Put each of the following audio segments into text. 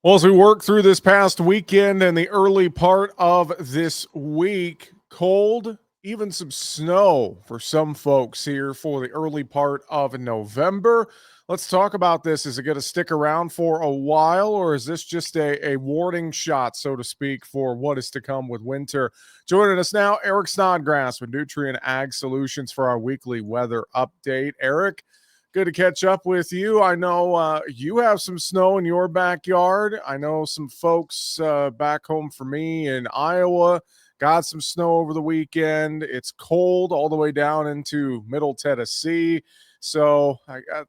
Well, as we work through this past weekend and the early part of this week, cold, even some snow for some folks here for the early part of November. Let's talk about this. Is it going to stick around for a while, or is this just a warning shot, so to speak, for what is to come with winter? Joining us now, Eric Snodgrass with Nutrient Ag Solutions for our weekly weather update. Eric, good to catch up with you. I know you have some snow in your backyard. I know some folks back home for me in Iowa got some snow over the weekend. It's cold all the way down into middle Tennessee. So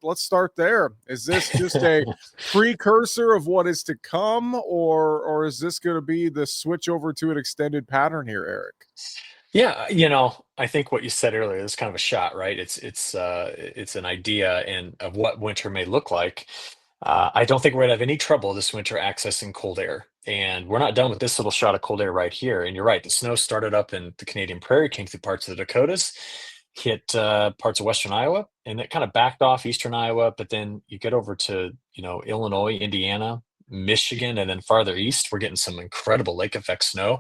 let's start there. Is this just a precursor of what is to come, or is this going to be the switch over to an extended pattern here, Eric? Yeah, I think what you said earlier is kind of a shot, right? It's an idea and of what winter may look like. I don't think we're gonna have any trouble this winter accessing cold air, and we're not done with this little shot of cold air right here. And you're right, the snow started up in the Canadian Prairie, came through parts of the Dakotas, hit parts of western Iowa, and it kind of backed off eastern Iowa. But then you get over to Illinois, Indiana, Michigan, and then farther east, we're getting some incredible lake effect snow.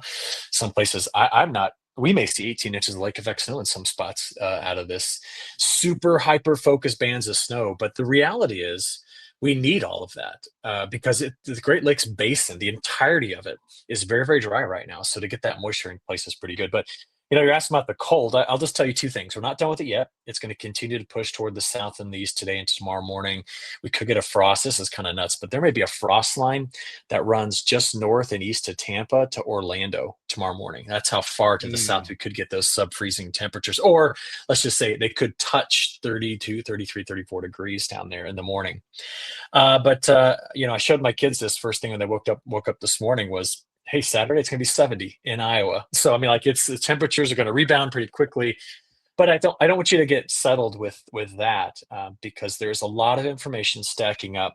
Some places I'm not. We may see 18 inches of lake effect snow in some spots out of this super hyper focused bands of snow. But the reality is, we need all of that because the Great Lakes Basin, the entirety of it, is very, very dry right now. So to get that moisture in place is pretty good. But you're asking about the cold. I'll just tell you two things. We're not done with it yet. It's going to continue to push toward the south and the east today and tomorrow morning. We could get a frost. This is kind of nuts, but there may be a frost line that runs just north and east of Tampa to Orlando tomorrow morning. That's how far to the south we could get those sub-freezing temperatures. Or let's just say they could touch 32, 33, 34 degrees down there in the morning. But I showed my kids this first thing when they woke up this morning was, hey, Saturday it's going to be 70 in Iowa. So I mean, like, it's the temperatures are going to rebound pretty quickly. But I don't want you to get settled with that because there's a lot of information stacking up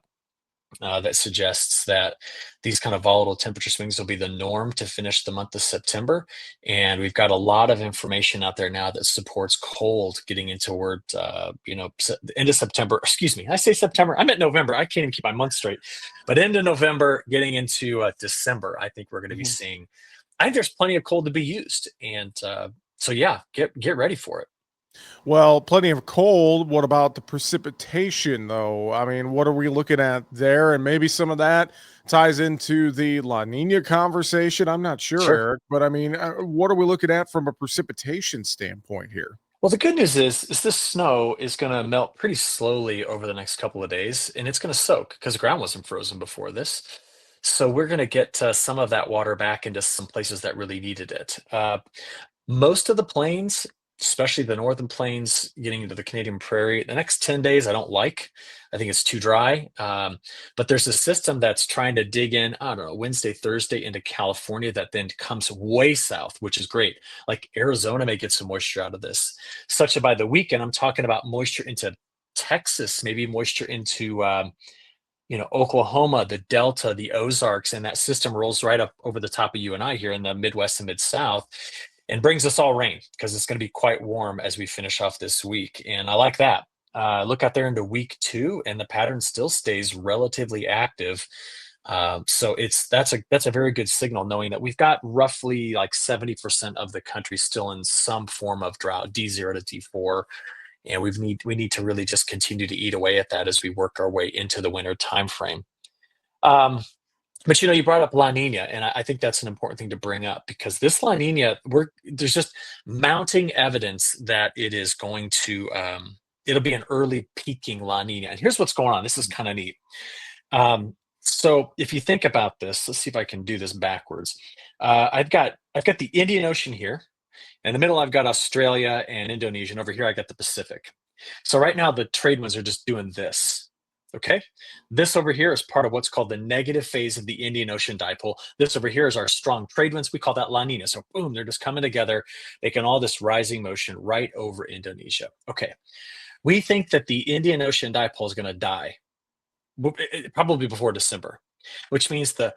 that suggests that these kind of volatile temperature swings will be the norm to finish the month of September. And we've got a lot of information out there now that supports cold getting into the end of September. Excuse me, I say September. I meant November. I can't even keep my month straight. But end of November, getting into December, I think we're going to be seeing. I think there's plenty of cold to be used, and so yeah, get ready for it. Well, plenty of cold. What about the precipitation, though? I mean, what are we looking at there? And maybe some of that ties into the La Nina conversation. I'm not sure, Sure. Eric, but I mean, what are we looking at from a precipitation standpoint here? Well, the good news is this snow is going to melt pretty slowly over the next couple of days, and it's going to soak because the ground wasn't frozen before this. So we're going to get some of that water back into some places that really needed it. Most of the plains, especially the northern plains, getting into the Canadian Prairie, the next 10 days I don't like. I think it's too dry. But there's a system that's trying to dig in, I don't know, Wednesday, Thursday into California that then comes way south, which is great. Like Arizona may get some moisture out of this, such that by the weekend, I'm talking about moisture into Texas, maybe moisture into Oklahoma, the Delta, the Ozarks, and that system rolls right up over the top of you and I here in the Midwest and Mid South and brings us all rain because it's going to be quite warm as we finish off this week. And I like that. Look out there into week two, and the pattern still stays relatively active. So that's a very good signal, knowing that we've got roughly like 70% of the country still in some form of drought, D0 to D4, and we need to really just continue to eat away at that as we work our way into the winter timeframe. Um, but you brought up La Nina, and I think that's an important thing to bring up because this La Nina, there's just mounting evidence that it is going to it'll be an early peaking La Nina. And here's what's going on. This is kind of neat. So if you think about this, let's see if I can do this backwards. I've got the Indian Ocean here. In the middle, I've got Australia and Indonesia, and over here, I got the Pacific. So right now, the trade winds are just doing this. Okay, this over here is part of what's called the negative phase of the Indian Ocean dipole. This over here is our strong trade winds. We call that La Nina. So boom, they're just coming together, making all this rising motion right over Indonesia. Okay, we think that the Indian Ocean dipole is going to die probably before December, which means the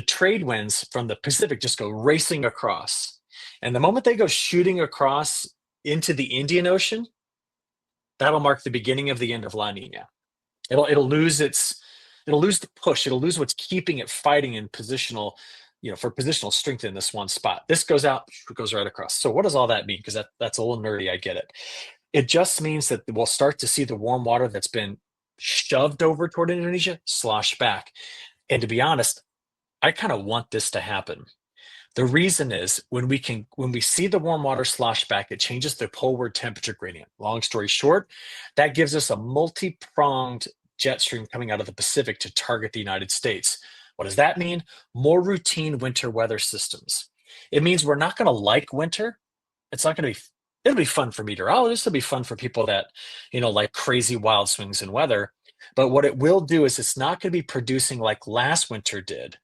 trade winds from the Pacific just go racing across. And the moment they go shooting across into the Indian Ocean, that'll mark the beginning of the end of La Nina. It'll lose its it'll lose the push. It'll lose what's keeping it fighting in positional, for positional strength in this one spot. This goes out, it goes right across. So what does all that mean? Because that's a little nerdy, I get it. It just means that we'll start to see the warm water that's been shoved over toward Indonesia slosh back. And to be honest, I kind of want this to happen. The reason is when we see the warm water slosh back, it changes the poleward temperature gradient. Long story short, that gives us a multi-pronged jet stream coming out of the Pacific to target the United States. What does that mean? More routine winter weather systems. It means we're not going to like winter. It's not going to be, it'll be fun for meteorologists. It'll be fun for people that, like crazy wild swings in weather. But what it will do is it's not going to be producing like last winter did.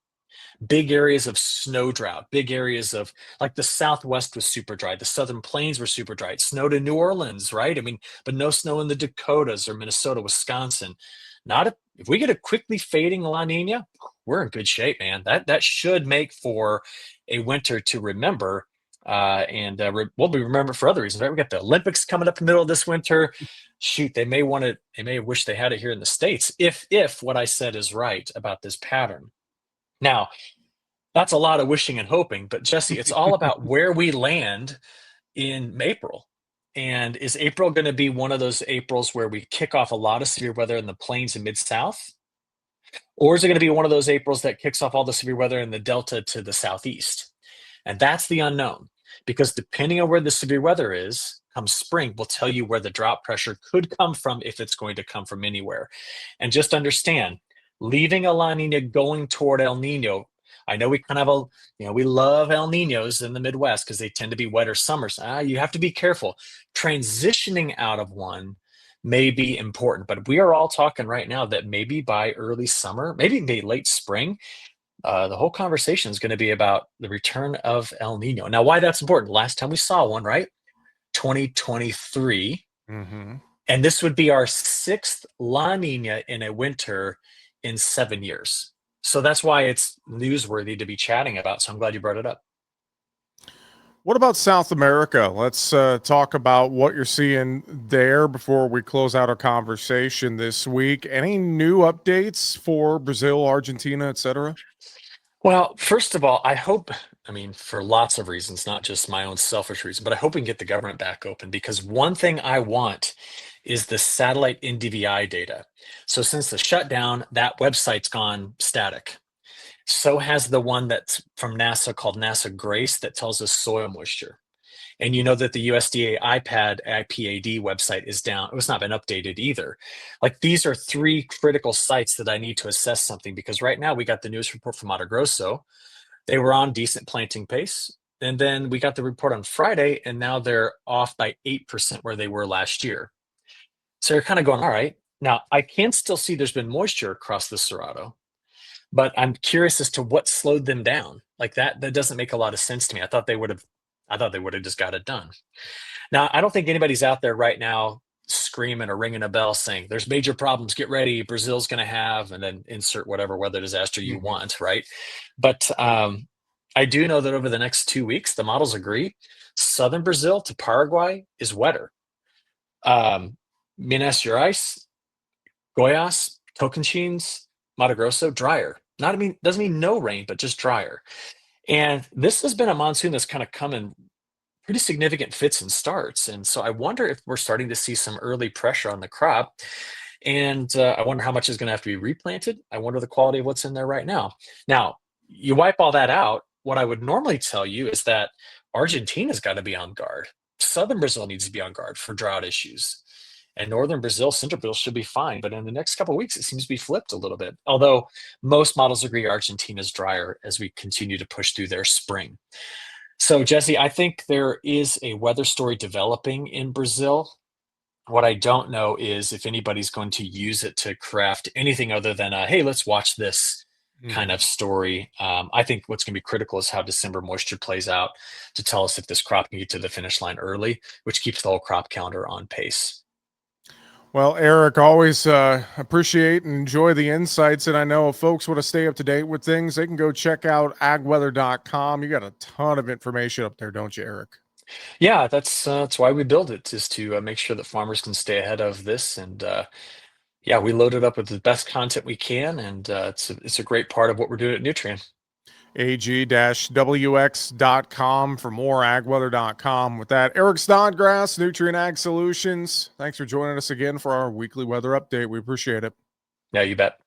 Big areas of snow drought, big areas of like the Southwest was super dry. The Southern Plains were super dry. It snowed in New Orleans, right? I mean, but no snow in the Dakotas or Minnesota, Wisconsin. If we get a quickly fading La Nina, we're in good shape, man. That should make for a winter to remember. We'll be remembered for other reasons, right? We got the Olympics coming up in the middle of this winter. Shoot, they may wish they had it here in the States if what I said is right about this pattern. Now, that's a lot of wishing and hoping, but Jesse, it's all about where we land in April. And is April going to be one of those Aprils where we kick off a lot of severe weather in the plains and mid-south? Or is it going to be one of those Aprils that kicks off all the severe weather in the Delta to the southeast? And that's the unknown, because depending on where the severe weather is, come spring, will tell you where the drought pressure could come from, if it's going to come from anywhere. And just understand, leaving a La Nina going toward El Nino, I know we kind of we love El Ninos in the Midwest because they tend to be wetter summers. You have to be careful. Transitioning out of one may be important, but we are all talking right now that maybe by early summer, maybe late spring, the whole conversation is going to be about the return of El Nino. Now, why that's important? Last time we saw one, right? 2023. Mm-hmm. And this would be our 6th La Nina in a winter in 7 years. So that's why it's newsworthy to be chatting about. So I'm glad you brought it up. What about South America? Let's talk about what you're seeing there before we close out our conversation this week. Any new updates for Brazil, Argentina, etc.? Well, first of all, for lots of reasons, not just my own selfish reason, but I hope we can get the government back open, because one thing I want is the satellite NDVI data. So since the shutdown, that website's gone static. So has the one that's from NASA called NASA Grace that tells us soil moisture. And you know that the USDA IPAD website is down. It's not been updated either. Like, these are 3 critical sites that I need to assess something, because right now we got the news report from Mato Grosso. They were on decent planting pace. And then we got the report on Friday, and now they're off by 8% where they were last year. So you're kind of going, all right. Now, I can still see there's been moisture across the Cerrado, but I'm curious as to what slowed them down. Like, that doesn't make a lot of sense to me. I thought they would have just got it done. Now, I don't think anybody's out there right now screaming or ringing a bell saying there's major problems, get ready, Brazil's going to have, and then insert whatever weather disaster you want, right? But I do know that over the next 2 weeks, the models agree, southern Brazil to Paraguay is wetter. Minas Gerais, Goiás, Tocantins, Mato Grosso, drier. Doesn't mean no rain, but just drier. And this has been a monsoon that's kind of come in pretty significant fits and starts. And so I wonder if we're starting to see some early pressure on the crop. And I wonder how much is going to have to be replanted. I wonder the quality of what's in there right now. Now, you wipe all that out, what I would normally tell you is that Argentina's got to be on guard. Southern Brazil needs to be on guard for drought issues. And northern Brazil, central Brazil should be fine. But in the next couple of weeks, it seems to be flipped a little bit. Although most models agree Argentina's drier as we continue to push through their spring. So, Jesse, I think there is a weather story developing in Brazil. What I don't know is if anybody's going to use it to craft anything other than hey, let's watch this kind of story. I think what's going to be critical is how December moisture plays out to tell us if this crop can get to the finish line early, which keeps the whole crop calendar on pace. Well, Eric, always appreciate and enjoy the insights. And I know if folks want to stay up to date with things, they can go check out agweather.com. You got a ton of information up there, don't you, Eric? Yeah, that's why we build it, is to make sure that farmers can stay ahead of this. And yeah, we load it up with the best content we can, and it's a great part of what we're doing at Nutrien. It's a great part of what we're doing at Nutrien. ag-wx.com for more, agweather.com. With that, Eric Snodgrass, Nutrien Ag Solutions. Thanks for joining us again for our weekly weather update. We appreciate it. Yeah, you bet.